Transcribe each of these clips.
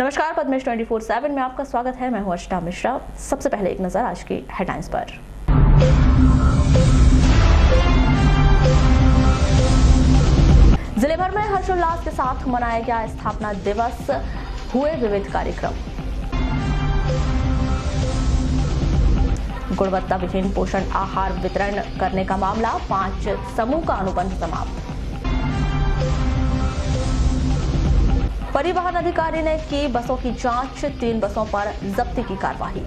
नमस्कार, पद्मेश 24/7 में आपका स्वागत है। मैं हूं अर्चना मिश्रा। सबसे पहले एक नजर आज की हेडलाइंस पर। जिले भर में हर्षोल्लास के साथ मनाया गया स्थापना दिवस, हुए विविध कार्यक्रम। गुणवत्ता विहीन पोषण आहार वितरण करने का मामला, 5 समूह का अनुबंध समाप्त। परिवहन अधिकारी ने की बसों की जांच, 3 बसों पर जब्ती की कार्रवाई।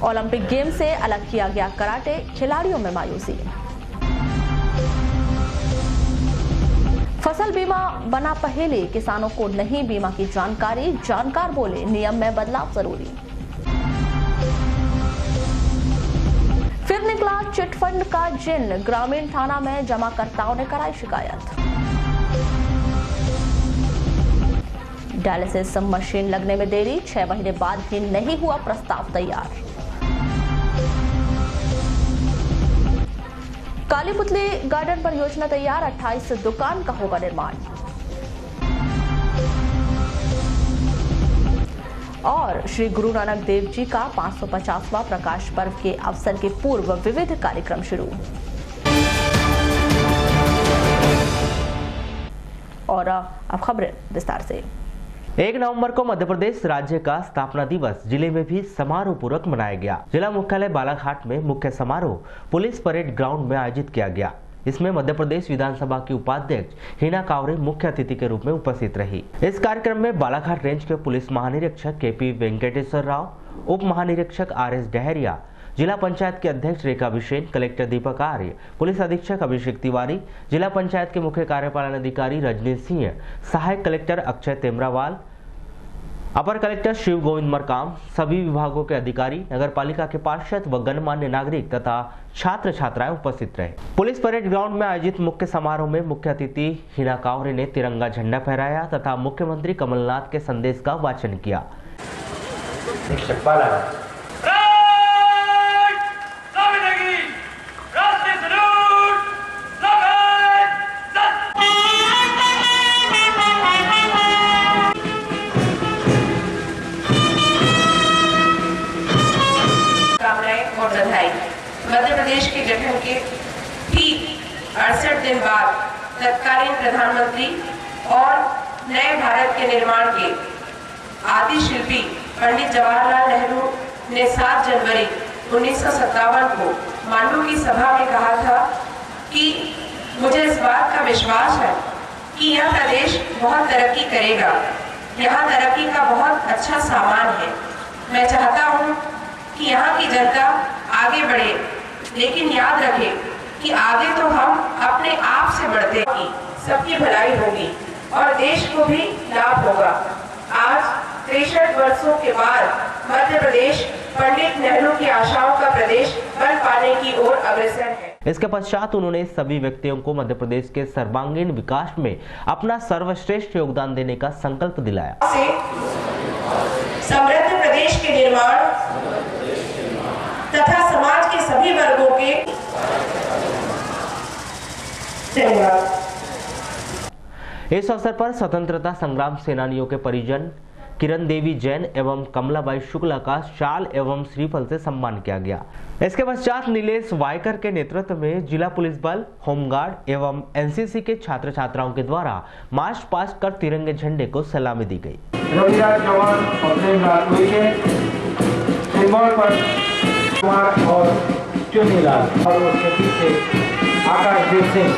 ओलंपिक गेम से अलग किया गया कराटे, खिलाड़ियों में मायूसी। फसल बीमा बना पहेली, किसानों को नहीं बीमा की जानकारी, जानकार बोले नियम में बदलाव जरूरी। फिर निकला चिटफंड का जिन, ग्रामीण थाना में जमाकर्ताओं ने कराई शिकायत। डायलिसिस मशीन लगने में देरी, 6 महीने बाद भी नहीं हुआ प्रस्ताव तैयार। काली पुतली गार्डन परियोजना तैयार, 28 दुकान का होगा निर्माण। और श्री गुरु नानक देव जी का 550वां प्रकाश पर्व के अवसर के पूर्व विविध कार्यक्रम शुरू। और अब खबरें विस्तार से। 1 नवंबर को मध्य प्रदेश राज्य का स्थापना दिवस जिले में भी समारोह पूर्वक मनाया गया। जिला मुख्यालय बालाघाट में मुख्य समारोह पुलिस परेड ग्राउंड में आयोजित किया गया। इसमें मध्य प्रदेश विधानसभा की उपाध्यक्ष हिना कावरे मुख्य अतिथि के रूप में उपस्थित रही। इस कार्यक्रम में बालाघाट रेंज के पुलिस महानिरीक्षक केपी वेंकटेश्वर राव, उप महानिरीक्षक RS डहरिया, जिला पंचायत के अध्यक्ष रेखा बिसेन, कलेक्टर दीपक आर्य, पुलिस अधीक्षक अभिषेक तिवारी, जिला पंचायत के मुख्य कार्यपालन अधिकारी रजनीश सिंह, सहायक कलेक्टर अक्षय तेमरावाल, अपर कलेक्टर शिव गोविंद मरकाम, सभी विभागों के अधिकारी, नगर पालिका के पार्षद व गणमान्य नागरिक तथा छात्र छात्राएं उपस्थित रहे। पुलिस परेड ग्राउंड में आयोजित मुख्य समारोह में मुख्य अतिथि हिना कावरे ने तिरंगा झंडा फहराया तथा मुख्यमंत्री कमलनाथ के संदेश का वाचन किया। मध्य प्रदेश के गठन के ठीक 68 दिन बाद तत्कालीन प्रधानमंत्री और नए भारत के निर्माण के आदि शिल्पी पंडित जवाहरलाल नेहरू ने 7 जनवरी 1957 को मांडू की सभा में कहा था कि मुझे इस बात का विश्वास है कि यह प्रदेश बहुत तरक्की करेगा, यहाँ तरक्की का बहुत अच्छा सामान है। मैं चाहता हूँ कि यहाँ की जनता आगे बढ़े, लेकिन याद रखें कि आगे तो हम अपने आप से बढ़ते हैं। सबकी भलाई होगी और देश को भी लाभ होगा। आज 63 वर्षों के बाद मध्य प्रदेश पंडित नेहरू की आशाओं का प्रदेश बन पाने की ओर अग्रसर है। इसके पश्चात उन्होंने सभी व्यक्तियों को मध्य प्रदेश के सर्वांगीण विकास में अपना सर्वश्रेष्ठ योगदान देने का संकल्प दिलाया। समृद्ध प्रदेश के निर्माण तथा समाज के सभी वर्गों के इस अवसर पर स्वतंत्रता संग्राम सेनानियों के परिजन किरण देवी जैन एवं कमलाबाई शुक्ला का शाल एवं श्रीफल से सम्मान किया गया। इसके पश्चात नीलेश वायकर के नेतृत्व में जिला पुलिस बल, होमगार्ड एवं NCC के छात्र छात्राओं के द्वारा मार्च पास्ट कर तिरंगे झंडे को सलामी दी गई। और चुनीलाल और उसके पीछे आकाशदीप सिंह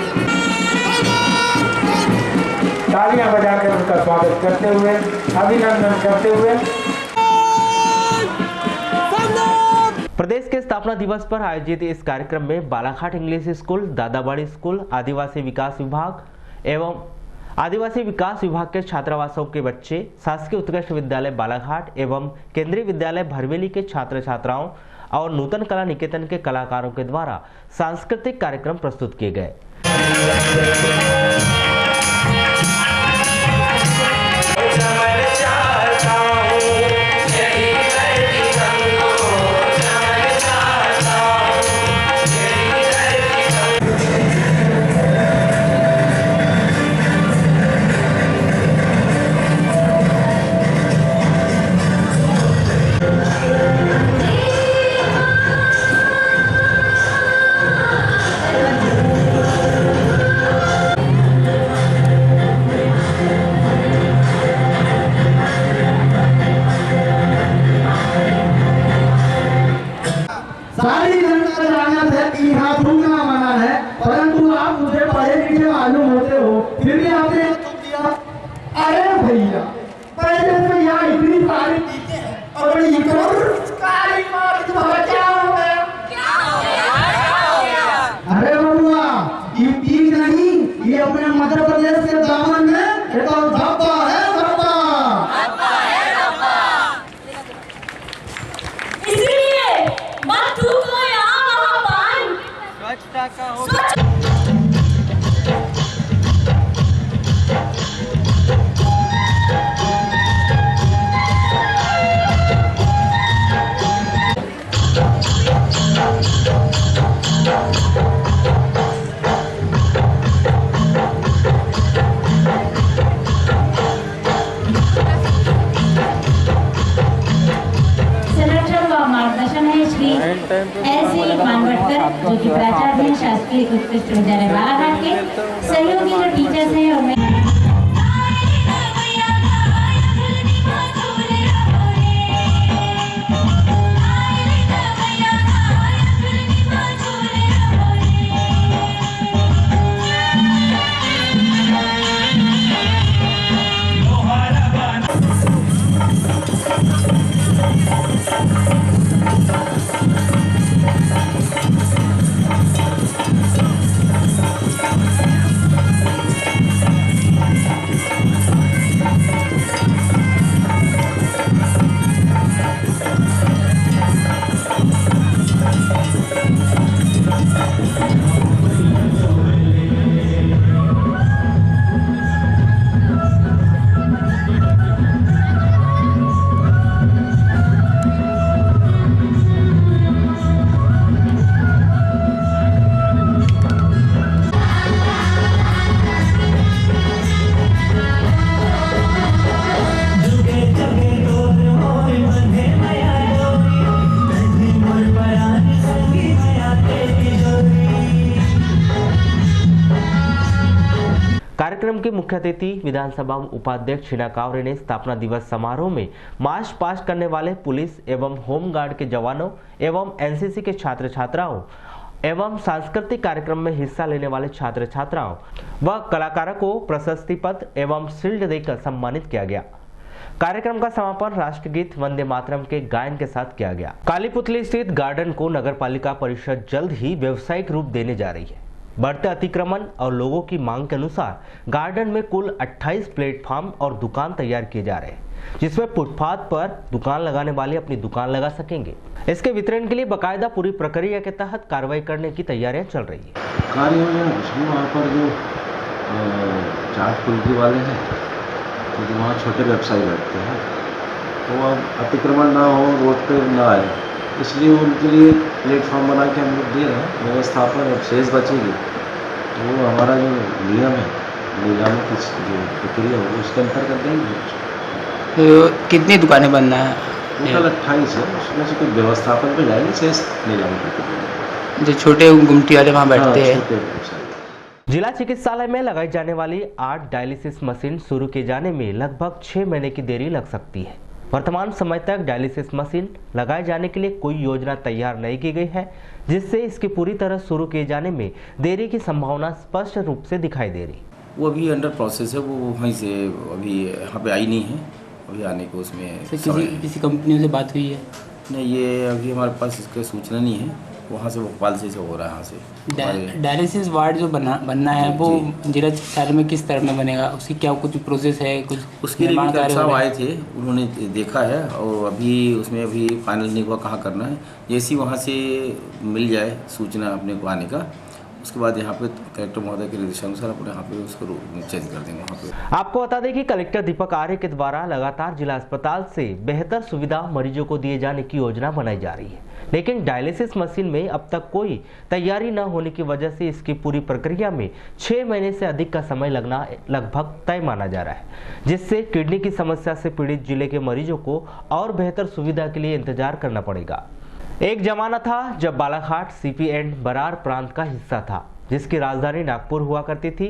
तालियां बजाकर उनका स्वागत करते हुए, अभिनंदन करते हुए। प्रदेश के स्थापना दिवस पर आयोजित इस कार्यक्रम में Balaghat English school, Dadabari school, आदिवासी विकास विभाग एवं आदिवासी विकास विभाग के छात्रावासों के बच्चे, शासकीय उत्कृष्ट विद्यालय बालाघाट एवं केंद्रीय विद्यालय भरवेली के छात्र छात्राओं और नूतन कला निकेतन के कलाकारों के द्वारा सांस्कृतिक कार्यक्रम प्रस्तुत किए गए। अपने मध्य प्रदेश के दामन में एक और धप्पा है धप्पा। इसलिए मत थूको यहाँ वहाँ पान। स्वच्छता का हो। मार्गदर्शन है श्री एस.सी. मानवटकर, जो कि प्राचार्य हैं शासकीय उत्कृष्ट विद्यालय बालाघाट के। सहयोगी जो टीचर्स हैं और कार्यक्रम के मुख्य अतिथि विधानसभा उपाध्यक्ष शीना कावरे ने स्थापना दिवस समारोह में मार्च पास्ट करने वाले पुलिस एवं होमगार्ड के जवानों एवं एनसीसी के छात्र छात्राओं एवं सांस्कृतिक कार्यक्रम में हिस्सा लेने वाले छात्र छात्राओं व कलाकारों को प्रशस्ति पत्र एवं शील्ड देकर सम्मानित किया गया। कार्यक्रम का समापन राष्ट्रगीत वंदे मातरम के गायन के साथ किया गया। कालीपुतली स्थित गार्डन को नगर पालिका परिषद जल्द ही व्यावसायिक रूप देने जा रही है। बढ़ते अतिक्रमण और लोगों की मांग के अनुसार गार्डन में कुल 28 प्लेटफॉर्म और दुकान तैयार किए जा रहे हैं, जिसमें फुटपाथ पर दुकान लगाने वाले अपनी दुकान लगा सकेंगे। इसके वितरण के लिए बकायदा पूरी प्रक्रिया के तहत कार्रवाई करने की तैयारियां चल रही है। कार्य वहाँ पर जो चाट फुल्की वाले हैं, तो वहाँ छोटे व्यवसायी बैठते हैं, तो अब अतिक्रमण ना हो, रोड पे ना आए, इसलिए उनके लिए प्लेटफॉर्म बना के हम लोग दे रहे हैं। व्यवस्थापन अब शेष बचेगी तो वो हमारा जो नियम है, नियमों की जो प्रक्रिया होगी उसके अंतर्गत देंगे। तो कितनी दुकानें बनना है? टोटल 28 है, उसमें से कुछ व्यवस्थापन पे जाएंगे, शेष नीलामी प्रक्रिया। जो छोटे गुमटी वाले वहाँ बैठते हैं। जिला चिकित्सालय में लगाई जाने वाली 8 डायलिसिस मशीन शुरू किए जाने में लगभग 6 महीने की देरी लग सकती है। वर्तमान समय तक डायलिसिस मशीन लगाए जाने के लिए कोई योजना तैयार नहीं की गई है, जिससे इसकी पूरी तरह शुरू किए जाने में देरी की संभावना स्पष्ट रूप से दिखाई दे रही। वो अभी अंडर प्रोसेस है, वो वहीं से अभी यहाँ पे आई नहीं है, अभी आने को उसमें किसी कंपनियों से बात हुई है? नहीं, ये अभी हमारे पास इसका सूचना नहीं है, वहाँ से भोपाल से हो रहा है। यहाँ से डायलिसिस वार्ड जो बनना है वो जिला चिकित्सालय में किस तरह में बनेगा, उसकी क्या कुछ प्रोसेस है? कुछ उसके लिए साहब आए थे, उन्होंने देखा है और अभी उसमें अभी फाइनल नहीं हुआ कहाँ करना है। जैसी वहाँ से मिल जाए सूचना अपने को आने का, उसके बाद यहाँ पे कलेक्टर महोदय के निर्देशानुसार अपने यहाँ पे उसको चेंज कर देंगे। वहाँ पे आपको बता दें कि कलेक्टर दीपक आर्य के द्वारा लगातार जिला अस्पताल से बेहतर सुविधा मरीजों को दिए जाने की योजना बनाई जा रही है, लेकिन डायलिसिस मशीन में अब तक कोई तैयारी न होने की वजह से इसकी पूरी प्रक्रिया में 6 महीने से अधिक का समय लगना लगभग तय माना जा रहा है, जिससे किडनी की समस्या से पीड़ित जिले के मरीजों को और बेहतर सुविधा के लिए इंतजार करना पड़ेगा। एक जमाना था जब बालाघाट सीपी एंड बरार प्रांत का हिस्सा था, जिसकी राजधानी नागपुर हुआ करती थी।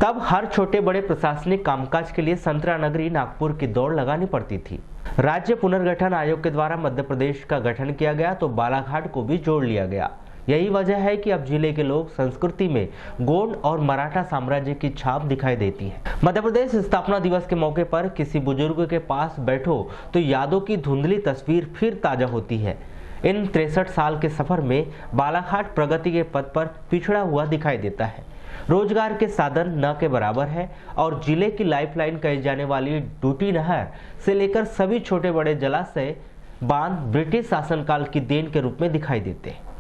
तब हर छोटे बड़े प्रशासनिक कामकाज के लिए संतरा नगरी नागपुर की दौड़ लगानी पड़ती थी। राज्य पुनर्गठन आयोग के द्वारा मध्य प्रदेश का गठन किया गया तो बालाघाट को भी जोड़ लिया गया। यही वजह है कि अब जिले के लोग संस्कृति में गोंड और मराठा साम्राज्य की छाप दिखाई देती है। मध्य प्रदेश स्थापना दिवस के मौके पर किसी बुजुर्ग के पास बैठो तो यादों की धुंधली तस्वीर फिर ताजा होती है। इन 63 साल के सफर में बालाघाट प्रगति के पथ पर पिछड़ा हुआ दिखाई देता है। रोजगार के साधन न के बराबर है और जिले की लाइफलाइन कही जाने वाली डूटी नहर से लेकर सभी छोटे बड़े जलाशय बांध ब्रिटिश शासनकाल की देन के रूप में दिखाई देते हैं।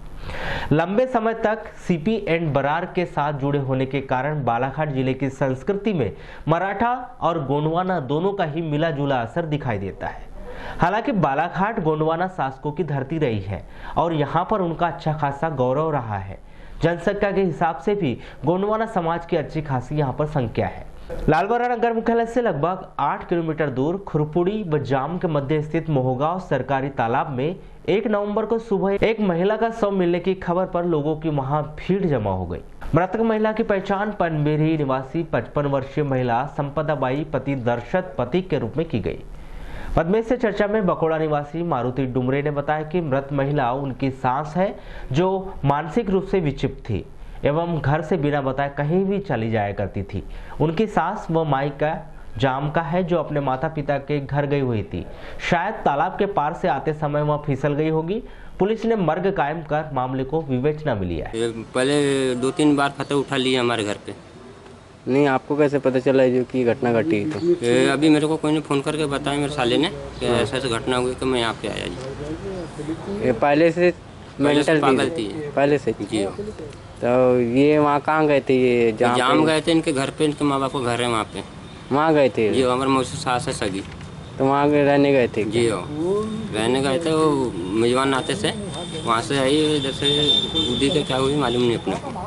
लंबे समय तक सीपी एंड बरार के साथ जुड़े होने के कारण बालाघाट जिले की संस्कृति में मराठा और गोंडवाना दोनों का ही मिला जुला असर दिखाई देता है। हालांकि बालाघाट गोंडवाना शासकों की धरती रही है और यहाँ पर उनका अच्छा खासा गौरव रहा है। जनसंख्या के हिसाब से भी गोंडवाना समाज की अच्छी खासी यहाँ पर संख्या है। लालबरा नगर मुख्यालय से लगभग 8 किलोमीटर दूर खुरपुड़ी व जाम के मध्य स्थित मोहगांव सरकारी तालाब में 1 नवंबर को सुबह एक महिला का शव मिलने की खबर पर लोगों की वहां भीड़ जमा हो गई। मृतक महिला की पहचान पनबेरी निवासी 55 वर्षीय महिला संपदा बाई पति दर्शत पति के रूप में की गई। पद्मेश से चर्चा में बकोड़ा निवासी मारुति डुमरे ने बताया कि मृत महिला उनकी सास है जो मानसिक रूप से विक्षिप्त थी एवं घर से बिना बताए कहीं भी चली जाया करती थी। उनकी सास व मायका जाम का है जो अपने माता पिता के घर गई हुई थी। शायद तालाब के पार से आते समय वह फिसल गई होगी। पुलिस ने मर्ग कायम कर मामले को विवेचना में लिया है। पहले 2-3 बार फतेह उठा लिया हमारे घर पे। नहीं, आपको कैसे पता चला जो कि घटना घटी? तो अभी मेरे को कोई ने फ़ोन करके बताया मेरे साले ने कि ऐसा ऐसा घटना हुई कि मैं यहाँ पे आया जी। ये पहले से मेंटल पागल थी पहले से जी। तो ये वहाँ कहाँ गए थे? ये जाम गए थे, इनके घर पे, इनके माँ बाप का घर है वहाँ पे। वहाँ गए थे जी, हमारे मौसी सास है सगी। तो वहाँ रहने गए थे? जी रहने गए थे। वो मेजबान नाते से वहाँ से आई, इधर से बुद्धि का क्या हुई मालूम नहीं अपने को।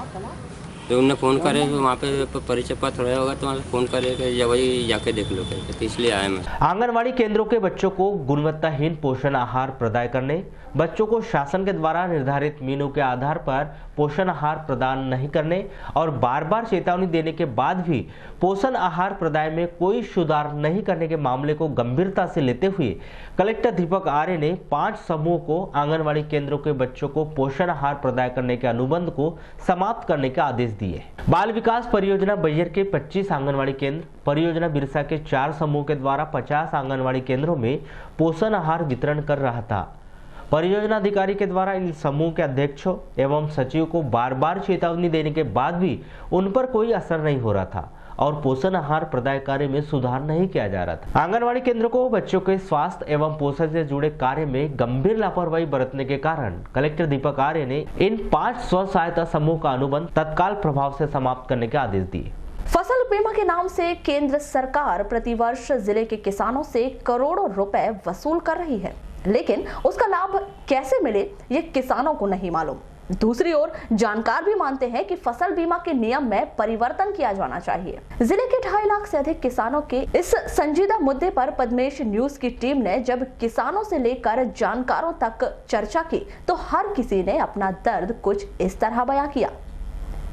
तो उन्होंने फ़ोन करे तो वहाँ पे परिचय पत्र रहा होगा तो वहाँ से फ़ोन करे कि या वही जाके देख लो करके, तो इसलिए आया मैं। आंगनवाड़ी केंद्रों के बच्चों को गुणवत्ताहीन पोषण आहार प्रदान करने, बच्चों को शासन के द्वारा निर्धारित मेनू के आधार पर पोषण आहार प्रदान नहीं करने और बार बार चेतावनी देने के बाद भी पोषण आहार प्रदान में कोई सुधार नहीं करने के मामले को गंभीरता से लेते हुए कलेक्टर दीपक आर्य ने 5 समूह को आंगनवाड़ी केंद्रों के बच्चों को पोषण आहार प्रदान करने के अनुबंध को समाप्त करने के आदेश दिए। बाल विकास परियोजना बैयर के 25 आंगनवाड़ी केंद्र, परियोजना बिरसा के 4 समूह के द्वारा 50 आंगनवाड़ी केंद्रों में पोषण आहार वितरण कर रहा था। परियोजना अधिकारी के द्वारा इन समूह के अध्यक्षों एवं सचिव को बार बार चेतावनी देने के बाद भी उन पर कोई असर नहीं हो रहा था और पोषण आहार प्रदाय कार्य में सुधार नहीं किया जा रहा था। आंगनवाड़ी केंद्रों को बच्चों के स्वास्थ्य एवं पोषण से जुड़े कार्य में गंभीर लापरवाही बरतने के कारण कलेक्टर दीपक आर्य ने इन 5 स्व सहायता समूह का अनुबंध तत्काल प्रभाव से समाप्त करने के आदेश दिए। फसल बीमा के नाम से केंद्र सरकार प्रतिवर्ष जिले के किसानों से करोड़ों रुपए वसूल कर रही है, लेकिन उसका लाभ कैसे मिले ये किसानों को नहीं मालूम। दूसरी ओर जानकार भी मानते हैं कि फसल बीमा के नियम में परिवर्तन किया जाना चाहिए। जिले के 2.5 लाख से अधिक किसानों के इस संजीदा मुद्दे पर पद्मेश न्यूज की टीम ने जब किसानों से लेकर जानकारों तक चर्चा की तो हर किसी ने अपना दर्द कुछ इस तरह बयां किया।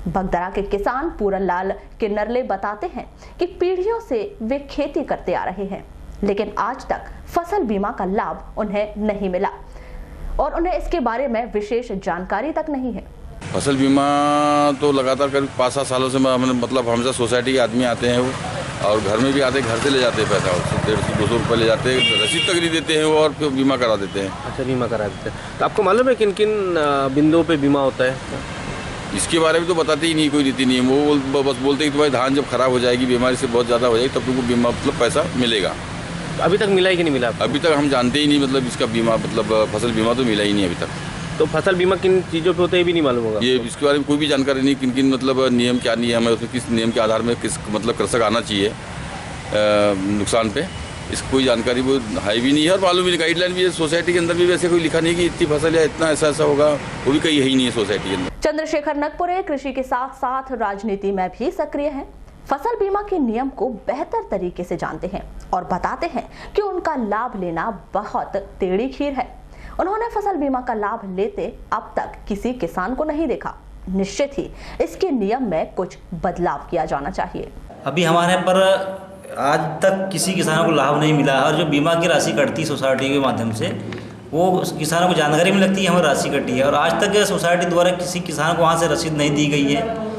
बगदरा के किसान पूरन लाल किन्नरले बताते हैं कि पीढ़ियों से वे खेती करते आ रहे हैं, लेकिन आज तक फसल बीमा का लाभ उन्हें नहीं मिला और उन्हें इसके बारे में विशेष जानकारी तक नहीं है। फसल बीमा तो लगातार करीब 5-7 सालों से मतलब हमसे सोसाइटी के आदमी आते हैं वो और घर में भी आते हैं, घर से ले जाते हैं पैसा, 150-200 रुपये ले जाते हैं, रसीद तक नहीं देते हैं वो और फिर बीमा करा देते हैं। अच्छा, बीमा करा देते हैं। तो आपको मालूम है किन किन बिंदुओं पे बीमा होता है? इसके बारे में तो बताते ही नहीं, कोई रीति नहीं है। वो बस बोलते हैं कि तुम्हारी धान जब खराब हो जाएगी, बीमारी से बहुत ज़्यादा हो जाएगी, तब तुमको बीमा मतलब पैसा मिलेगा। तो अभी तक मिला है कि नहीं मिला? अभी तक हम जानते ही नहीं, मतलब इसका बीमा मतलब फसल बीमा तो मिला ही नहीं अभी तक। तो फसल बीमा किन चीज़ों पे होता है ये भी नहीं मालूम होगा? ये इसके बारे में कोई भी जानकारी नहीं, किन किन मतलब नियम क्या नियम है, उसमें किस नियम के आधार में किस मतलब कृषक आना चाहिए नुकसान पे, इसकी कोई जानकारी वो है भी नहीं है और मालूम भी नहीं। गाइडलाइन भी है सोसाइटी के अंदर भी वैसे कोई लिखा नहीं कि इतनी फसल या इतना ऐसा ऐसा होगा, वो भी कहीं है ही नहीं है सोसाइटी के अंदर। चंद्रशेखर नगपुरे कृषि के साथ साथ राजनीति में भी सक्रिय हैं। फसल बीमा के नियम को बेहतर तरीके से जानते हैं और बताते हैं कि उनका लाभ लेना बहुत टेढ़ी खीर है। उन्होंने फसल बीमा का लाभ लेते अब तक किसी किसान को नहीं देखा। निश्चित ही इसके नियम में कुछ बदलाव किया जाना चाहिए। अभी हमारे पर आज तक किसी किसानों को लाभ नहीं मिला है और जो बीमा की राशि कटती सोसाइटी के माध्यम से वो किसानों को जानकारी में लगती है हमें राशि कटी है और आज तक सोसाइटी द्वारा किसी किसान को वहाँ से रसीद नहीं दी गई है।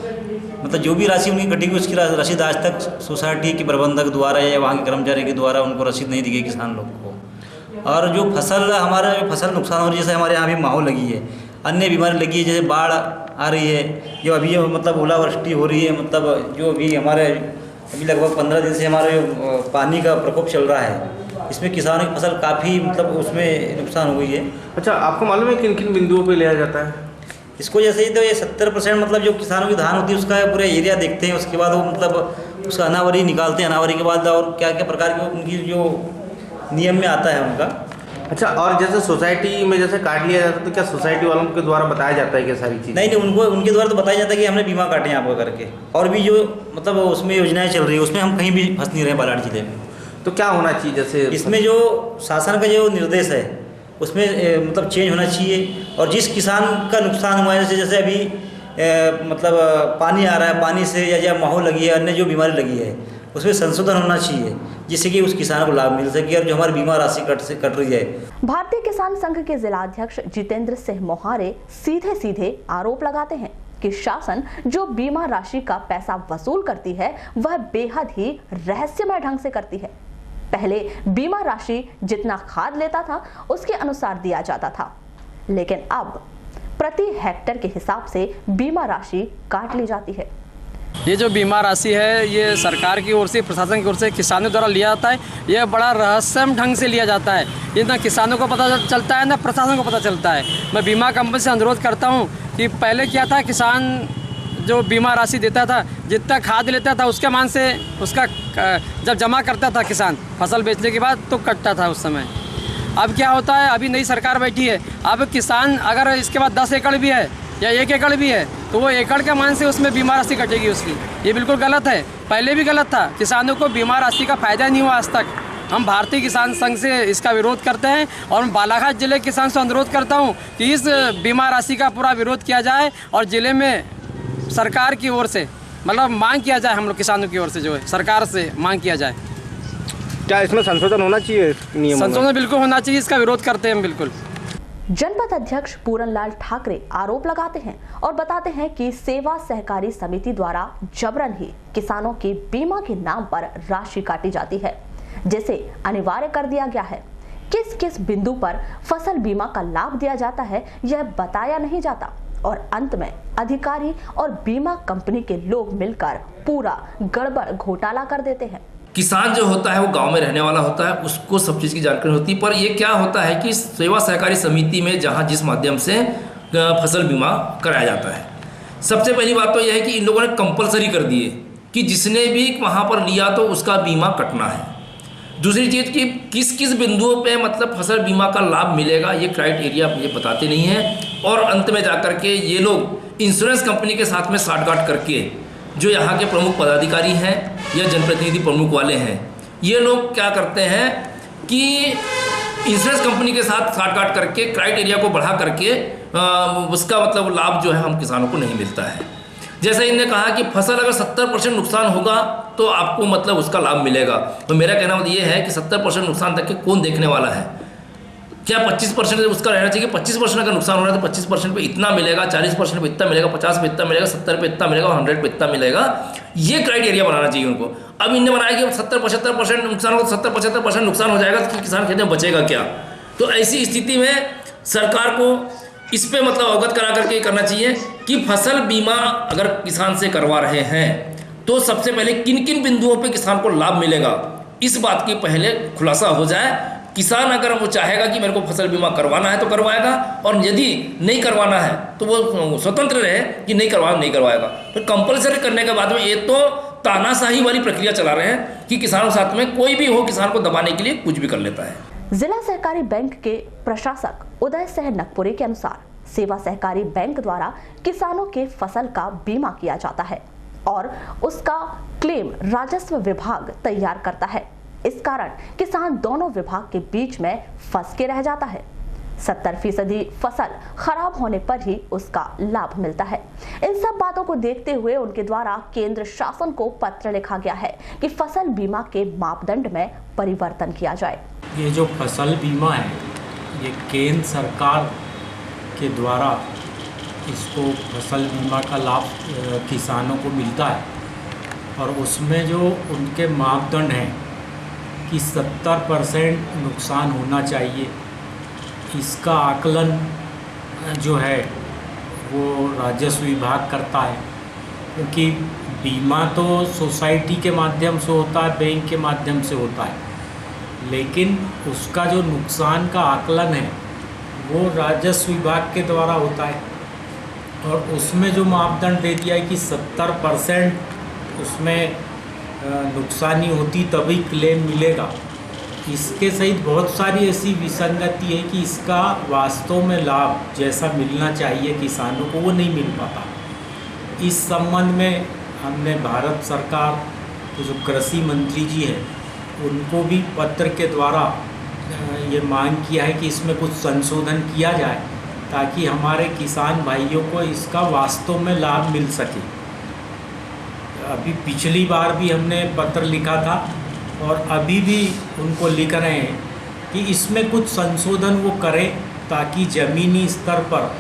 मतलब जो भी राशि उनकी कटी हुई उसकी रसीद आज तक सोसाइटी के प्रबंधक द्वारा या वहाँ के कर्मचारी के द्वारा उनको रसीद नहीं दी गई किसान लोग को। और जो फसल हमारे फसल नुकसान हो रही है, जैसे हमारे यहाँ भी माहौल लगी है, अन्य बीमारी लगी है, जैसे बाढ़ आ रही है, जो अभी मतलब ओलावृष्टि हो रही है, मतलब जो अभी हमारे अभी लगभग 15 दिन से हमारे पानी का प्रकोप चल रहा है, इसमें किसानों की फसल काफ़ी मतलब उसमें नुकसान हो गई है। अच्छा, आपको मालूम है किन किन बिंदुओं पे लिया जाता है इसको? जैसे ही तो ये 70% मतलब जो किसानों की धान होती है उसका पूरा एरिया देखते हैं, उसके बाद वो मतलब उसका अनावरी निकालते हैं, अनावरी के बाद और क्या क्या प्रकार के उनकी जो नियम में आता है उनका। अच्छा, और जैसे सोसाइटी में जैसे काट लिया जाता है तो क्या सोसाइटी वालों के द्वारा बताया जाता है क्या सारी चीज़? नहीं, उनको उनके द्वारा तो बताया जाता है कि हमने बीमा काटे हैं आपको करके, और भी जो मतलब उसमें योजनाएं चल रही है उसमें हम कहीं भी फंस नहीं रहे बालाघाट जिले में। तो क्या होना चाहिए? जैसे इसमें जो शासन का जो निर्देश है उसमें मतलब चेंज होना चाहिए, और जिस किसान का नुकसान हुआ है जैसे अभी मतलब पानी आ रहा है, पानी से या माहौल लगी है, अन्य जो बीमारी लगी है उसमें संशोधन होना चाहिए जिससे कि उस किसान को लाभ मिल सके और जो हमारी बीमा राशि कट रही है। भारतीय किसान संघ के जिलाध्यक्ष जितेंद्र सिंह मोहारे सीधे आरोप लगाते हैं कि शासन जो बीमा राशि का पैसा वसूल करती है वह बेहद ही रहस्यमय ढंग से करती है। पहले बीमा राशि जितना खाद लेता था उसके अनुसार दिया जाता था, लेकिन अब प्रति हेक्टेयर के हिसाब से बीमा राशि काट ली जाती है। ये जो बीमा राशि है ये सरकार की ओर से, प्रशासन की ओर से किसानों द्वारा लिया जाता है। ये बड़ा रहस्यमय ढंग से लिया जाता है, ये ना किसानों को पता चलता है ना प्रशासन को पता चलता है। मैं बीमा कंपनी से अनुरोध करता हूँ कि पहले क्या था, किसान जो बीमा राशि देता था, जितना खाद लेता था उसके मान से उसका जब जमा करता था किसान फसल बेचने के बाद तो कटता था उस समय। अब क्या होता है, अभी नई सरकार बैठी है, अब किसान अगर इसके बाद 10 एकड़ भी है या 1 एकड़ भी है तो वो एकड़ के मान से उसमें बीमा राशि कटेगी उसकी। ये बिल्कुल गलत है, पहले भी गलत था, किसानों को बीमा राशि का फ़ायदा नहीं हुआ आज तक। हम भारतीय किसान संघ से इसका विरोध करते हैं और बालाघाट जिले के किसान से अनुरोध करता हूँ कि इस बीमा राशि का पूरा विरोध किया जाए और ज़िले में सरकार की ओर से मतलब मांग किया जाए, हम लोग किसानों की ओर से जो है सरकार से मांग किया जाए। क्या इसमें संशोधन होना चाहिए? नियम संशोधन बिल्कुल होना चाहिए, इसका विरोध करते हैं हम बिल्कुल। जनपद अध्यक्ष पूरनलाल ठाकरे आरोप लगाते हैं और बताते हैं कि सेवा सहकारी समिति द्वारा जबरन ही किसानों के बीमा के नाम पर राशि काटी जाती है, जिसे अनिवार्य कर दिया गया है। किस किस बिंदु पर फसल बीमा का लाभ दिया जाता है यह बताया नहीं जाता और अंत में अधिकारी और बीमा कंपनी के लोग मिलकर पूरा गड़बड़ घोटाला कर देते हैं। किसान जो होता है वो गांव में रहने वाला होता है, उसको सब चीज़ की जानकारी होती है, पर ये क्या होता है कि सेवा सहकारी समिति में जहां जिस माध्यम से फसल बीमा कराया जाता है, सबसे पहली बात तो यह है कि इन लोगों ने कंपलसरी कर दिए कि जिसने भी वहां पर लिया तो उसका बीमा कटना है। दूसरी चीज़ कि किस किस बिंदुओं पे मतलब फसल बीमा का लाभ मिलेगा ये क्राइटेरिया ये बताते नहीं हैं, और अंत में जाकर के ये लोग इंश्योरेंस कंपनी के साथ में साठगांठ करके जो यहाँ के प्रमुख पदाधिकारी हैं या जनप्रतिनिधि प्रमुख वाले हैं, ये लोग क्या करते हैं कि इंश्योरेंस कंपनी के साथ साठगांठ करके क्राइटेरिया को बढ़ा करके उसका मतलब लाभ जो है हम किसानों को नहीं मिलता है। जैसे इन्होंने कहा कि फसल अगर 70% नुकसान होगा तो आपको मतलब उसका लाभ मिलेगा, तो मेरा कहना मतलब ये है कि 70% नुकसान तक के कौन देखने वाला है? क्या 25% उसका रहना चाहिए? 25% अगर नुकसान हो रहा है तो 25% पे इतना मिलेगा, 40% पे इतना मिलेगा, 50 पे इतना मिलेगा, 70 पे इतना मिलेगा, 100 पे इतना मिलेगा। ये क्राइटेरिया बनाना चाहिए उनको। अब इन्हें बनाया कि 70-75% नुकसान हो तो 70-75% नुकसान हो जाएगा तो किसान खेत में बचेगा क्या? तो ऐसी स्थिति में सरकार को इस पे मतलब अवगत करा करके करना चाहिए कि फसल बीमा अगर किसान से करवा रहे हैं तो सबसे पहले किन किन बिंदुओं पे किसान को लाभ मिलेगा, इस बात की पहले खुलासा हो जाए। किसान अगर वो चाहेगा कि मेरे को फसल बीमा करवाना है तो करवाएगा, और यदि नहीं करवाना है तो वो स्वतंत्र रहे कि नहीं करवाएगा। तो कंपलसरी करने के बाद में ये तो तानाशाही वाली प्रक्रिया चला रहे हैं कि किसानों के साथ में कोई भी हो किसान को दबाने के लिए कुछ भी कर लेता है। जिला सहकारी बैंक के प्रशासक उदय सिंह नकपुरे के अनुसार सेवा सहकारी बैंक द्वारा किसानों के फसल का बीमा किया जाता है और उसका क्लेम राजस्व विभाग तैयार करता है। इस कारण किसान दोनों विभाग के बीच में फंस के रह जाता है। 70% फसल खराब होने पर ही उसका लाभ मिलता है। इन सब बातों को देखते हुए उनके द्वारा केंद्र शासन को पत्र लिखा गया है कि फसल बीमा के मापदंड में परिवर्तन किया जाए। ये जो फसल बीमा है ये केंद्र सरकार के द्वारा इसको फसल बीमा का लाभ किसानों को मिलता है, और उसमें जो उनके मापदंड हैं कि 70% नुकसान होना चाहिए, इसका आकलन जो है वो राजस्व विभाग करता है, क्योंकि बीमा तो सोसाइटी के माध्यम से होता है, बैंक के माध्यम से होता है, लेकिन उसका जो नुकसान का आकलन है वो राजस्व विभाग के द्वारा होता है। और उसमें जो मापदंड दे दिया है कि 70% उसमें नुकसानी होती तभी क्लेम मिलेगा, इसके सहित बहुत सारी ऐसी विसंगति है कि इसका वास्तव में लाभ जैसा मिलना चाहिए किसानों को वो नहीं मिल पाता। इस संबंध में हमने भारत सरकार के जो कृषि मंत्री जी हैं उनको भी पत्र के द्वारा ये मांग किया है कि इसमें कुछ संशोधन किया जाए ताकि हमारे किसान भाइयों को इसका वास्तव में लाभ मिल सके। अभी पिछली बार भी हमने पत्र लिखा था और अभी भी उनको लिख रहे हैं कि इसमें कुछ संशोधन वो करें ताकि ज़मीनी स्तर पर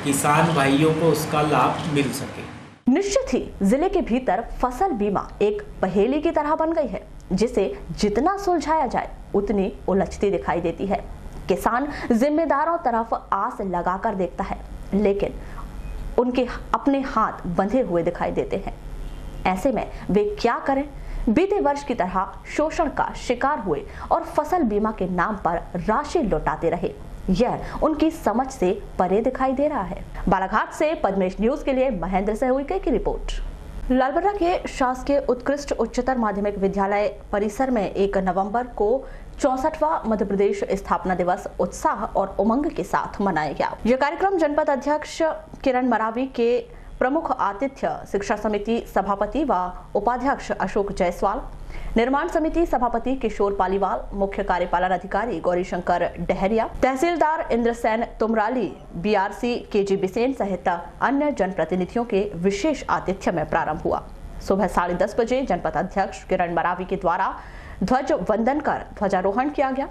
किसान भाइयों को उसका लाभ मिल सके। निश्चित ही जिले के भीतर फसल बीमा एक पहेली की तरह बन गई है, जिसे जितना सुलझाया जाए उतनी उलझती दिखाई देती है। किसान जिम्मेदारों तरफ आस लगाकर देखता है, लेकिन उनके अपने हाथ बंधे हुए दिखाई देते हैं। ऐसे में वे क्या करें? बीते वर्ष की तरह शोषण का शिकार हुए और फसल बीमा के नाम पर राशि लौटाते रहे, यह उनकी समझ से परे दिखाई दे रहा है। बालाघाट से पद्मेश न्यूज के लिए महेंद्र सहूईके की रिपोर्ट। लालबर्रा के शासकीय उत्कृष्ट उच्चतर माध्यमिक विद्यालय परिसर में 1 नवंबर को 64वां मध्य प्रदेश स्थापना दिवस उत्साह और उमंग के साथ मनाया गया। यह कार्यक्रम जनपद अध्यक्ष किरण मरावी के प्रमुख आतिथ्य शिक्षा समिति सभापति व उपाध्यक्ष अशोक जायसवाल, निर्माण समिति सभापति किशोर पालीवाल, मुख्य कार्यपालन अधिकारी गौरीशंकर डहरिया, तहसीलदार इंद्रसेन तुमराली, बीआरसी केजी बिसेन सहित अन्य जनप्रतिनिधियों के विशेष आतिथ्य में प्रारंभ हुआ। सुबह 10:30 बजे जनपद अध्यक्ष किरण मरावी के द्वारा ध्वज वंदन कर ध्वजारोहण किया गया,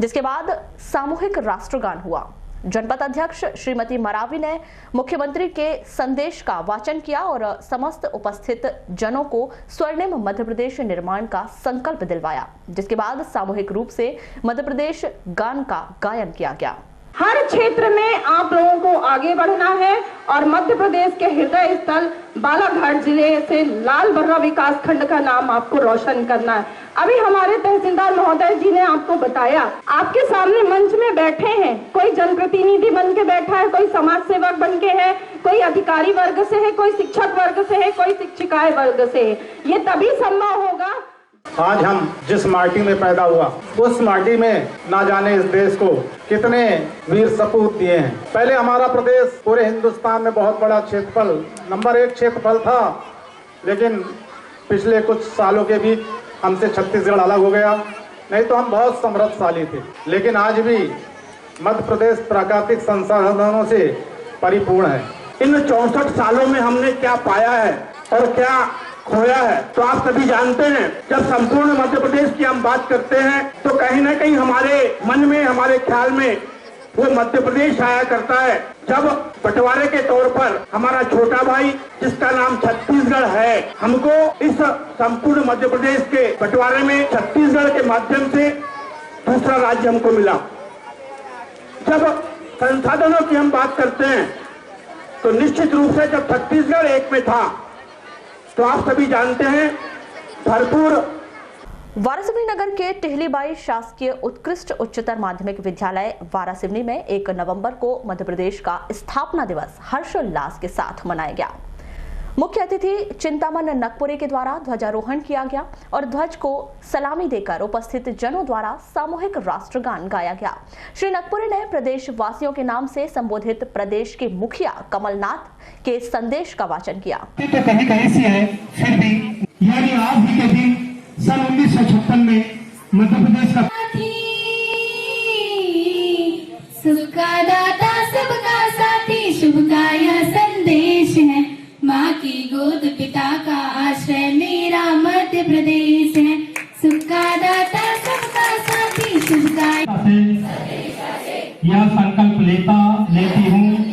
जिसके बाद सामूहिक राष्ट्रगान हुआ। जनपद अध्यक्ष श्रीमती मरावी ने मुख्यमंत्री के संदेश का वाचन किया और समस्त उपस्थित जनों को स्वर्णिम मध्य प्रदेश निर्माण का संकल्प दिलवाया, जिसके बाद सामूहिक रूप से मध्य प्रदेश गान का गायन किया गया। हर क्षेत्र में आप लोगों को आगे बढ़ना है और मध्य प्रदेश के हृदय स्थल बालाघाट जिले से लालबर्रा विकास खंड का नाम आपको रोशन करना है। अभी हमारे तहसीलदार महोदय जी ने आपको बताया, आपके सामने मंच में बैठे हैं, कोई जनप्रतिनिधि बन के बैठा है, कोई समाज सेवक बन के है, कोई अधिकारी वर्ग से है, कोई शिक्षक वर्ग से है, कोई शिक्षिकाएं वर्ग से है। ये तभी संभव होगा। आज हम जिस माटी में पैदा हुआ उस माटी में ना जाने इस देश को कितने वीर सपूत दिए हैं। पहले हमारा प्रदेश पूरे हिंदुस्तान में बहुत बड़ा क्षेत्रफल, नंबर 1 क्षेत्रफल था, लेकिन पिछले कुछ सालों के बीच हमसे छत्तीसगढ़ अलग हो गया, नहीं तो हम बहुत समृद्धशाली थे। लेकिन आज भी मध्य प्रदेश प्राकृतिक संसाधनों से परिपूर्ण है। इन 64 सालों में हमने क्या पाया है और क्या खोया है, तो आप सभी जानते हैं। जब संपूर्ण मध्य प्रदेश की हम बात करते हैं तो कहीं ना कहीं हमारे मन में, हमारे ख्याल में वो मध्य प्रदेश आया करता है। जब बंटवारे के तौर पर हमारा छोटा भाई जिसका नाम छत्तीसगढ़ है, हमको इस संपूर्ण मध्य प्रदेश के बंटवारे में छत्तीसगढ़ के माध्यम से दूसरा राज्य हमको मिला। जब संसाधनों की हम बात करते हैं तो निश्चित रूप से जब छत्तीसगढ़ एक में था तो आप सभी जानते हैं भरपूर। वारासिवनी नगर के टिहलीबाई शासकीय उत्कृष्ट उच्चतर माध्यमिक विद्यालय वारासिवनी में 1 नवंबर को मध्य प्रदेश का स्थापना दिवस हर्षोल्लास के साथ मनाया गया। मुख्य अतिथि चिंतामन नकपुरे के द्वारा ध्वजारोहण किया गया और ध्वज को सलामी देकर उपस्थित जनों द्वारा सामूहिक राष्ट्रगान गाया गया। श्री नकपुरे ने प्रदेश वासियों के नाम से संबोधित प्रदेश के मुखिया कमलनाथ के संदेश का वाचन किया। तो कहीं कहीं से है, फिर भी यानी आज भी के दिन सन 1956 में मध्य प्रदेश का सबका दाता सबका साथी शुभ का यह संदेश है। माँ की गोद पिता का आश्रय मेरा मध्य प्रदेश है। सबका दाता सबका साथी शुभ का यह संकल्प लेती हूँ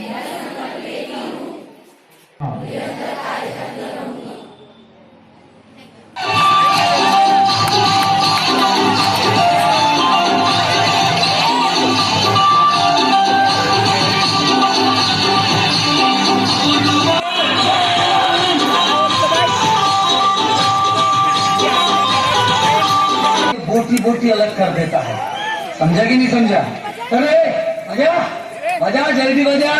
बोटी बोटी अलग कर देता है। समझा कि नहीं समझा? अरे बजा बजा, जल्दी बजा।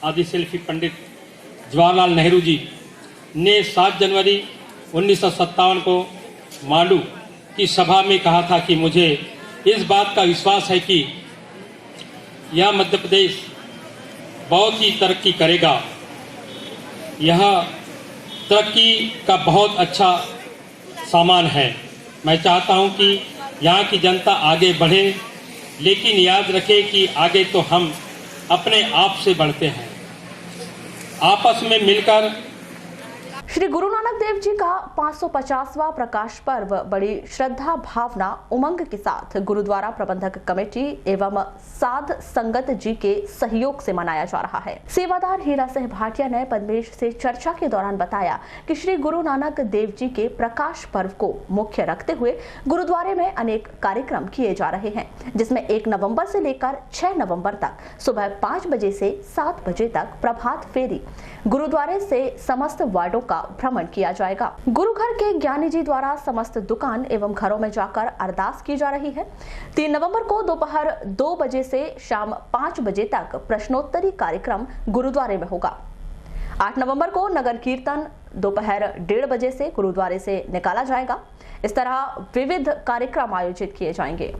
आदि शिल्पी पंडित जवाहरलाल नेहरू जी ने 7 जनवरी 1957 को मांडू की सभा में कहा था कि मुझे इस बात का विश्वास है कि यह मध्य प्रदेश बहुत ही तरक्की करेगा। यह तरक्की का बहुत अच्छा सामान है। मैं चाहता हूं कि यहाँ की जनता आगे बढ़े, लेकिन याद रखें कि आगे तो हम अपने आप से बढ़ते हैं। आपस में मिलकर श्री गुरु नानक देव जी का 550वां प्रकाश पर्व बड़ी श्रद्धा भावना उमंग के साथ गुरुद्वारा प्रबंधक कमेटी एवं साध संगत जी के सहयोग से मनाया जा रहा है। सेवादार हीरा सिंह भाटिया ने पद्मेश से चर्चा के दौरान बताया कि श्री गुरु नानक देव जी के प्रकाश पर्व को मुख्य रखते हुए गुरुद्वारे में अनेक कार्यक्रम किए जा रहे हैं, जिसमें 1 नवंबर से लेकर 6 नवंबर तक सुबह 5 बजे से 7 बजे तक प्रभात फेरी गुरुद्वारे से समस्त वार्डों का भ्रमण किया जाएगा। गुरु घर के ज्ञानी जी द्वारा समस्त दुकान एवं घरों में जाकर अरदास की जा रही है। 3 नवंबर को दोपहर 2 बजे से शाम 5 बजे तक प्रश्नोत्तरी कार्यक्रम गुरुद्वारे में होगा। 8 नवंबर को नगर कीर्तन दोपहर 1:30 बजे से गुरुद्वारे से निकाला जाएगा। इस तरह विविध कार्यक्रम आयोजित किए जाएंगे।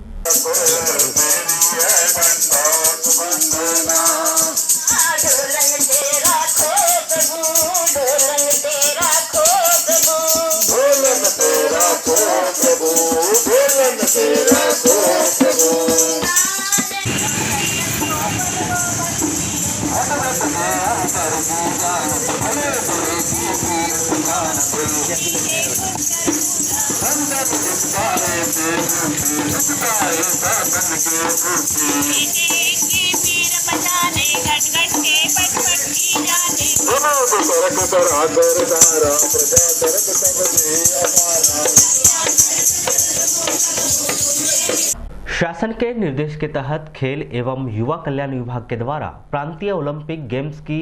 शासन के निर्देश के तहत खेल एवं युवा कल्याण विभाग के द्वारा प्रांतीय ओलंपिक गेम्स की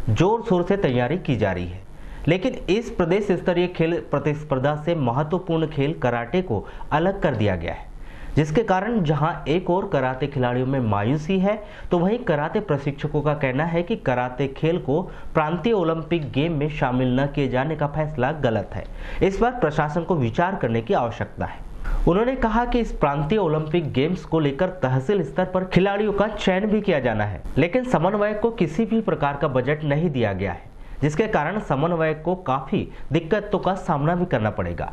जोर शोर से तैयारी की जा रही है, लेकिन इस प्रदेश स्तरीय खेल प्रतिस्पर्धा से महत्वपूर्ण खेल कराटे को अलग कर दिया गया है, जिसके कारण जहां एक और कराटे खिलाड़ियों में मायूसी है, तो वहीं कराटे प्रशिक्षकों का कहना है कि कराटे खेल को प्रांतीय ओलंपिक गेम में शामिल न किए जाने का फैसला गलत है। इस पर प्रशासन को विचार करने की आवश्यकता है। उन्होंने कहा कि इस प्रांतीय ओलंपिक गेम्स को लेकर तहसील स्तर पर खिलाड़ियों का चयन भी किया जाना है, लेकिन समन्वयक को किसी भी प्रकार का बजट नहीं दिया गया है, जिसके कारण समन्वयक को काफी दिक्कतों का सामना भी करना पड़ेगा।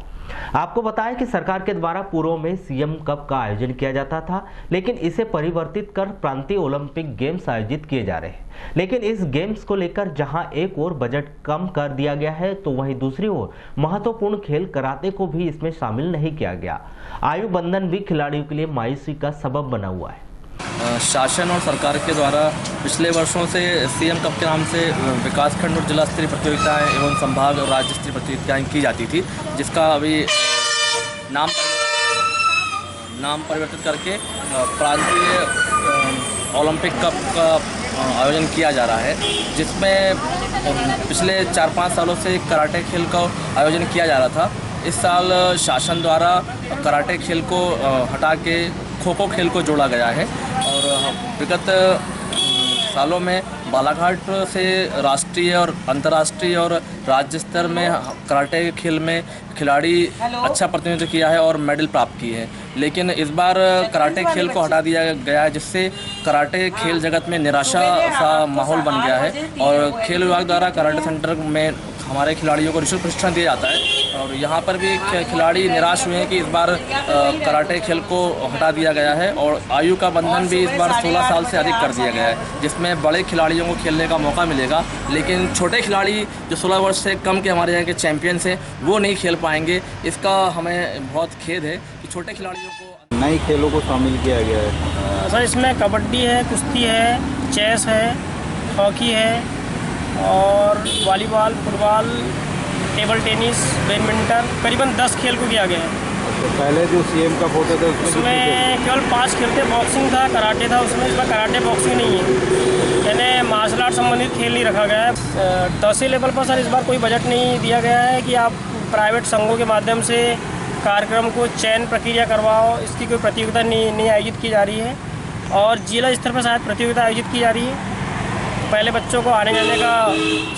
आपको बताएं कि सरकार के द्वारा पूर्व में सीएम कप का आयोजन किया जाता था, लेकिन इसे परिवर्तित कर प्रांतीय ओलंपिक गेम्स आयोजित किए जा रहे हैं। लेकिन इस गेम्स को लेकर जहां एक ओर बजट कम कर दिया गया है, तो वहीं दूसरी ओर महत्वपूर्ण खेल कराटे को भी इसमें शामिल नहीं किया गया। आयु बंधन भी खिलाड़ियों के लिए मायूसी का सबब बना हुआ है। शासन और सरकार के द्वारा पिछले वर्षों से सीएम कप के नाम से विकासखंड और जिला स्तरीय प्रतियोगिताएं एवं संभाग और राज्य स्तरीय प्रतियोगिताएं की जाती थी, जिसका अभी नाम परिवर्तित करके प्रांतीय ओलंपिक कप का आयोजन किया जा रहा है, जिसमें पिछले 4-5 सालों से कराटे खेल का आयोजन किया जा रहा था। इस साल शासन द्वारा कराटे खेल को हटा के खो-खो खेल को जोड़ा गया है और विगत सालों में बालाघाट से राष्ट्रीय और अंतर्राष्ट्रीय और राज्य स्तर में कराटे खेल में खिलाड़ी अच्छा प्रतिनिधित्व किया है और मेडल प्राप्त किए हैं, लेकिन इस बार कराटे खेल को हटा दिया गया है, जिससे कराटे खेल जगत में निराशा सा माहौल बन गया है। और खेल विभाग द्वारा कराटे सेंटर में हमारे खिलाड़ियों को निःशुल्क प्रशिक्षण दिया जाता है और यहाँ पर भी खिलाड़ी निराश हुए हैं कि इस बार कराटे खेल को हटा दिया गया है और आयु का बंधन भी इस बार 16 साल से अधिक कर दिया गया है, जिसमें बड़े खिलाड़ियों को खेलने का मौका मिलेगा, लेकिन छोटे खिलाड़ी जो 16 वर्ष से कम के हमारे यहाँ के चैंपियंस हैं वो नहीं खेल पाएंगे। इसका हमें बहुत खेद है कि छोटे खिलाड़ियों को नए खेलों को शामिल किया गया है। सर इसमें कबड्डी है, कुश्ती है, चेस है, हॉकी है और volleyball, football, table tennis, badminton, करीबन 10 खेल को किया गया है। तो पहले जो सीएम का फोटो था उसमें केवल 5 खेल थे, बॉक्सिंग था, कराटे था, उसमें इसमें कराटे बॉक्सिंग नहीं है, यानी मार्शल आर्ट संबंधित खेल नहीं रखा गया है। तहसील लेवल पर सर इस बार कोई बजट नहीं दिया गया है कि आप प्राइवेट संघों के माध्यम से कार्यक्रम को चयन प्रक्रिया करवाओ, इसकी कोई प्रतियोगिता नहीं आयोजित की जा रही है और जिला स्तर पर शायद प्रतियोगिता आयोजित की जा रही है। पहले बच्चों को आने जाने का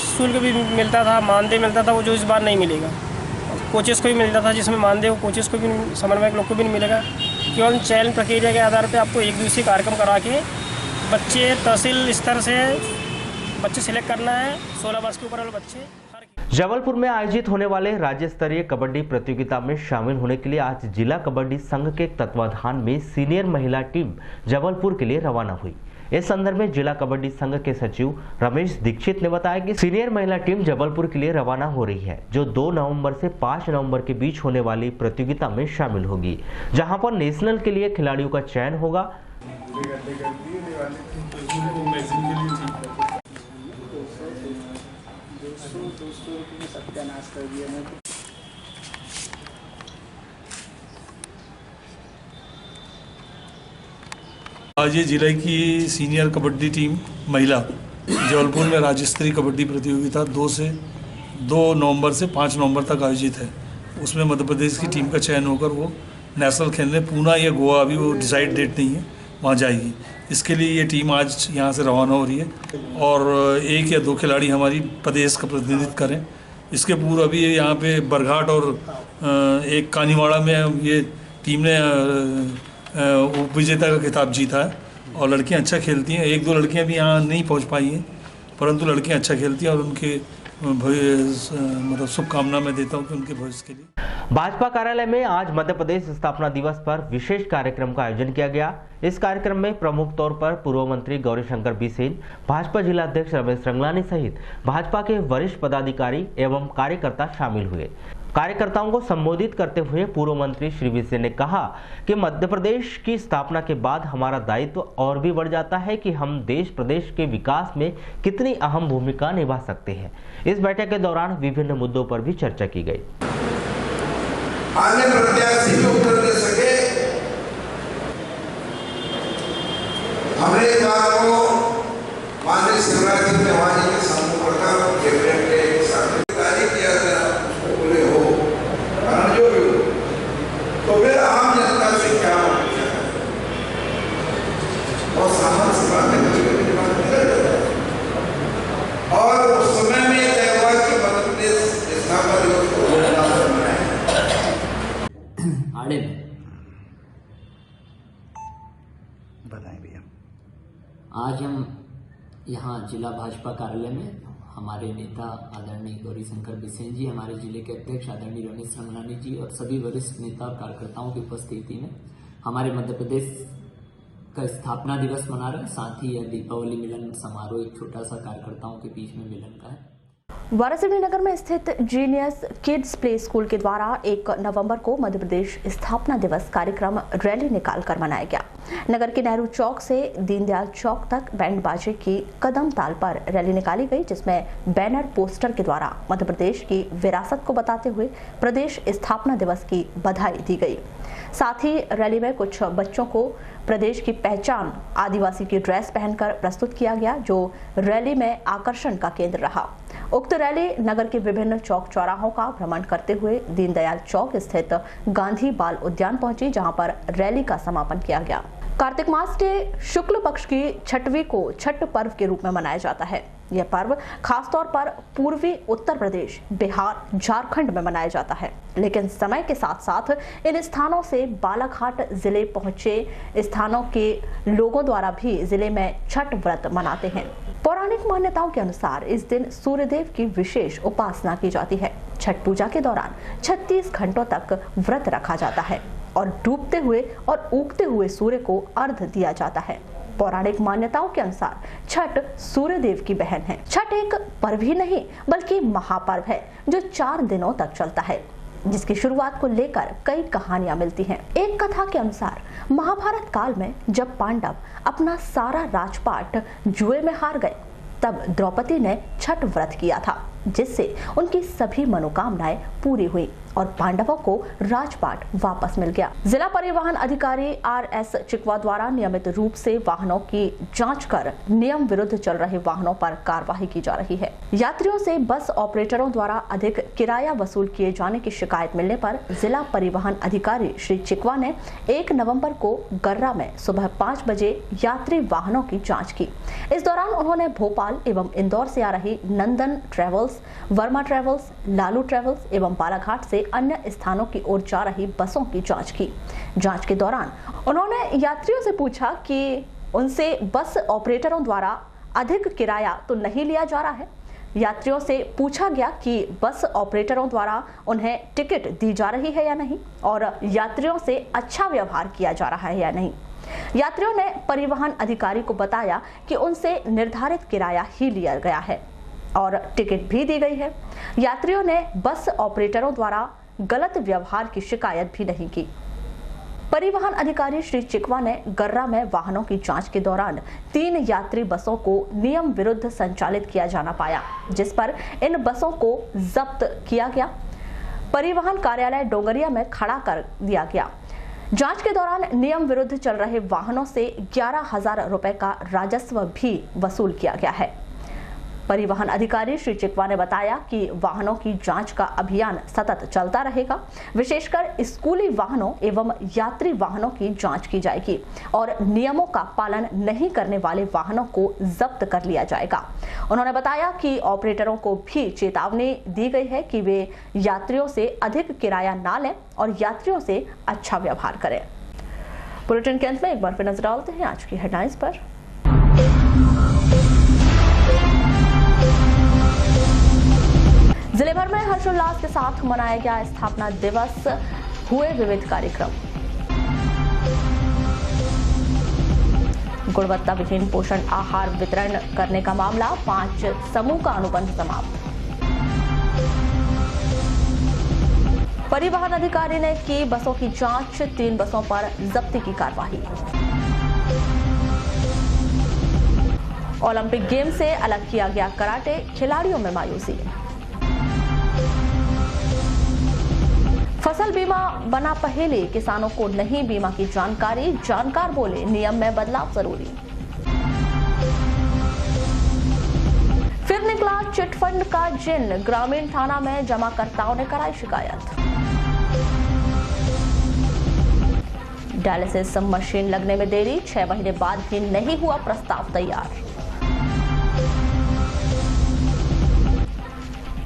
शुल्क भी मिलता था, मानदेय मिलता था, वो जो इस बार नहीं मिलेगा। कोचेस को भी मिलता था, जिसमें मानदेय कोचेस को भी, समन्वयक लोग को भी नहीं मिलेगा। केवल चयन प्रक्रिया के आधार पर आपको एक दिवसीय कार्यक्रम करा के बच्चे तहसील स्तर से बच्चे सिलेक्ट करना है, 16 वर्ष के ऊपर वाले बच्चे। जबलपुर में आयोजित होने वाले राज्य स्तरीय कबड्डी प्रतियोगिता में शामिल होने के लिए आज जिला कबड्डी संघ के तत्वाधान में सीनियर महिला टीम जबलपुर के लिए रवाना हुई। इस संदर्भ में जिला कबड्डी संघ के सचिव रमेश दीक्षित ने बताया कि सीनियर महिला टीम जबलपुर के लिए रवाना हो रही है, जो 2 नवंबर से 5 नवंबर के बीच होने वाली प्रतियोगिता में शामिल होगी, जहां पर नेशनल के लिए खिलाड़ियों का चयन होगा। आज ये जिले की सीनियर कबड्डी टीम महिला जबलपुर में राज्य स्तरीय कबड्डी प्रतियोगिता 2 नवंबर से 5 नवंबर तक आयोजित है। उसमें मध्य प्रदेश की टीम का चयन होकर वो नेशनल खेलने पूना या गोवा, अभी वो डिसाइड डेट नहीं है, वहाँ जाएगी। इसके लिए ये टीम आज यहाँ से रवाना हो रही है और 1 या 2 खिलाड़ी हमारी प्रदेश का प्रतिनिधित्व करें। इसके पूर्व अभी यहाँ पे बरघाट और एक कानीवाड़ा में ये टीम ने उप विजेता का खिताब जीता है और लड़कियाँ अच्छा खेलती हैं। 1-2 लड़कियाँ भी यहाँ नहीं पहुँच पाई हैं, परंतु लड़कियाँ अच्छा खेलती हैं और उनके मतलब शुभकामना मैं देता हूँ कि उनके भविष्य के लिए। भाजपा कार्यालय में आज मध्य प्रदेश स्थापना दिवस पर विशेष कार्यक्रम का आयोजन किया गया। इस कार्यक्रम में प्रमुख तौर पर पूर्व मंत्री गौरीशंकर बिसेन, भाजपा जिला अध्यक्ष रमेश रंगलानी सहित भाजपा के वरिष्ठ पदाधिकारी एवं कार्यकर्ता शामिल हुए। कार्यकर्ताओं को संबोधित करते हुए पूर्व मंत्री श्री बिसेन ने कहा कि मध्य प्रदेश की स्थापना के बाद हमारा दायित्व और भी बढ़ जाता है कि हम देश प्रदेश के विकास में कितनी अहम भूमिका निभा सकते हैं। इस बैठक के दौरान विभिन्न मुद्दों पर भी चर्चा की गई। अन्य प्रत्याशी को उत्तर दे सके, हमने इस बात को माननीय शिवराज सिंह चौहान जी के सामने पढ़कर कैबिनेट के साथ किया गया, पूरे हो कारण जो भी हो, तो फिर आम जनता से क्या और सामान्य से बातें और उस समय में तय हुआ कि मध्य प्रदेश स्थापना दिवस को बताएं भैया। आज हम यहाँ जिला भाजपा कार्यालय में हमारे नेता आदरणीय गौरीशंकर बिसेन जी, हमारे जिले के अध्यक्ष आदरणीय रमेश रंगलानी जी और सभी वरिष्ठ नेता और कार्यकर्ताओं की उपस्थिति में हमारे मध्य प्रदेश का स्थापना दिवस मना रहे हैं। साथ ही यह दीपावली मिलन समारोह एक छोटा सा कार्यकर्ताओं के बीच में मिलन का है। वारासिवनी नगर में स्थित जीनियस किड्स प्ले स्कूल के द्वारा 1 नवंबर को मध्य प्रदेश स्थापना दिवस कार्यक्रम रैली निकालकर मनाया गया। नगर के नेहरू चौक से दीनदयाल चौक तक बैंड बाजे की कदम ताल पर रैली निकाली गई, जिसमें बैनर पोस्टर के द्वारा मध्य प्रदेश की विरासत को बताते हुए प्रदेश स्थापना दिवस की बधाई दी गई। साथ ही रैली में कुछ बच्चों को प्रदेश की पहचान आदिवासी की ड्रेस पहनकर प्रस्तुत किया गया, जो रैली में आकर्षण का केंद्र रहा। उक्त रैली नगर के विभिन्न चौक चौराहों का भ्रमण करते हुए दीनदयाल चौक स्थित गांधी बाल उद्यान पहुंची, जहां पर रैली का समापन किया गया। कार्तिक मास के शुक्ल पक्ष की छठवीं को छठ पर्व के रूप में मनाया जाता है। यह पर्व खासतौर पर पूर्वी उत्तर प्रदेश, बिहार, झारखंड में मनाया जाता है, लेकिन समय के साथ साथ इन स्थानों से बालाघाट जिले पहुंचे स्थानों के लोगों द्वारा भी जिले में छठ व्रत मनाते हैं। पौराणिक मान्यताओं के अनुसार इस दिन सूर्यदेव की विशेष उपासना की जाती है। छठ पूजा के दौरान 36 घंटों तक व्रत रखा जाता है और डूबते हुए और उगते हुए सूर्य को अर्घ्य दिया जाता है। पौराणिक मान्यताओं के अनुसार छठ सूर्यदेव की बहन है। छठ एक पर्व ही नहीं बल्कि महापर्व है जो 4 दिनों तक चलता है, जिसकी शुरुआत को लेकर कई कहानियां मिलती हैं। एक कथा के अनुसार महाभारत काल में जब पांडव अपना सारा राजपाट जुए में हार गए, तब द्रौपदी ने छठ व्रत किया था, जिससे उनकी सभी मनोकामनाएं पूरी हुई और पांडवों को राजपाट वापस मिल गया। जिला परिवहन अधिकारी RS चिकवा द्वारा नियमित रूप से वाहनों की जांच कर नियम विरुद्ध चल रहे वाहनों पर कार्रवाई की जा रही है। यात्रियों से बस ऑपरेटरों द्वारा अधिक किराया वसूल किए जाने की शिकायत मिलने पर जिला परिवहन अधिकारी श्री चिकवा ने 1 नवंबर को गर्रा में सुबह 5 बजे यात्री वाहनों की जाँच की। इस दौरान उन्होंने भोपाल एवं इंदौर से आ रही Nandan travels, Verma travels, Lalu travels एवं बालाघाट से अन्य स्थानों की ओर जा रही बसों की जांच की। जांच के दौरान उन्होंने यात्रियों से पूछा कि उनसे बस ऑपरेटरों द्वारा अधिक किराया तो नहीं लिया जा रहा है। यात्रियों से पूछा गया कि बस ऑपरेटरों द्वारा उन्हें टिकट दी जा रही है या नहीं और यात्रियों से अच्छा व्यवहार किया जा रहा है या नहीं। यात्रियों ने परिवहन अधिकारी को बताया कि उनसे निर्धारित किराया ही लिया गया है और टिकट भी दी गई है। यात्रियों ने बस ऑपरेटरों द्वारा गलत व्यवहार की शिकायत भी नहीं की। परिवहन अधिकारी श्री चिकवा ने गर्रा में वाहनों की जांच के दौरान 3 यात्री बसों को नियम विरुद्ध संचालित किया जाना पाया, जिस पर इन बसों को जब्त किया गया। परिवहन कार्यालय डोंगरिया में खड़ा कर दिया गया। जांच के दौरान नियम विरुद्ध चल रहे वाहनों से 11,000 रुपए का राजस्व भी वसूल किया गया है। परिवहन अधिकारी श्री चिकवा ने बताया कि वाहनों की जांच का अभियान सतत चलता रहेगा। विशेषकर स्कूली वाहनों एवं यात्री वाहनों की जांच की जाएगी और नियमों का पालन नहीं करने वाले वाहनों को जब्त कर लिया जाएगा। उन्होंने बताया कि ऑपरेटरों को भी चेतावनी दी गई है कि वे यात्रियों से अधिक किराया ना लें और यात्रियों से अच्छा व्यवहार करें। बुलेटिन के अंत में एक बार फिर नजर डालते हैं आज की हेडलाइंस पर। जिले भर में हर्षोल्लास के साथ मनाया गया स्थापना दिवस, हुए विविध कार्यक्रम। गुणवत्ता विहीन पोषण आहार वितरण करने का मामला, 5 समूह का अनुबंध समाप्त। परिवहन अधिकारी ने की बसों की जांच, 3 बसों पर जब्ती की कार्रवाई। ओलंपिक गेम से अलग किया गया कराटे, खिलाड़ियों में मायूसी। फसल बीमा बना पहेली, किसानों को नहीं बीमा की जानकारी, जानकार बोले नियम में बदलाव जरूरी। फिर निकला चिटफंड का जिन, ग्रामीण थाना में जमाकर्ताओं ने कराई शिकायत। डायलिसिस मशीन लगने में देरी, 6 महीने बाद भी नहीं हुआ प्रस्ताव तैयार।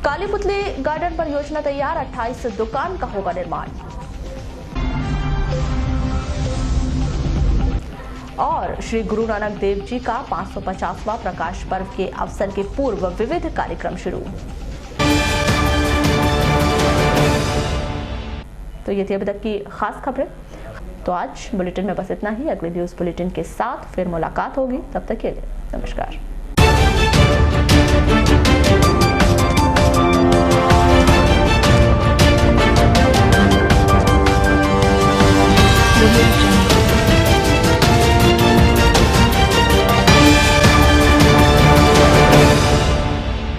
काली पुतली गार्डन परियोजना तैयार, 28 दुकान का होगा निर्माण। और श्री गुरु नानक देव जी का 550वां प्रकाश पर्व के अवसर के पूर्व विविध कार्यक्रम शुरू। तो ये थी अभी तक की खास खबरें। तो आज बुलेटिन में बस इतना ही। अगले न्यूज बुलेटिन के साथ फिर मुलाकात होगी, तब तक के लिए नमस्कार।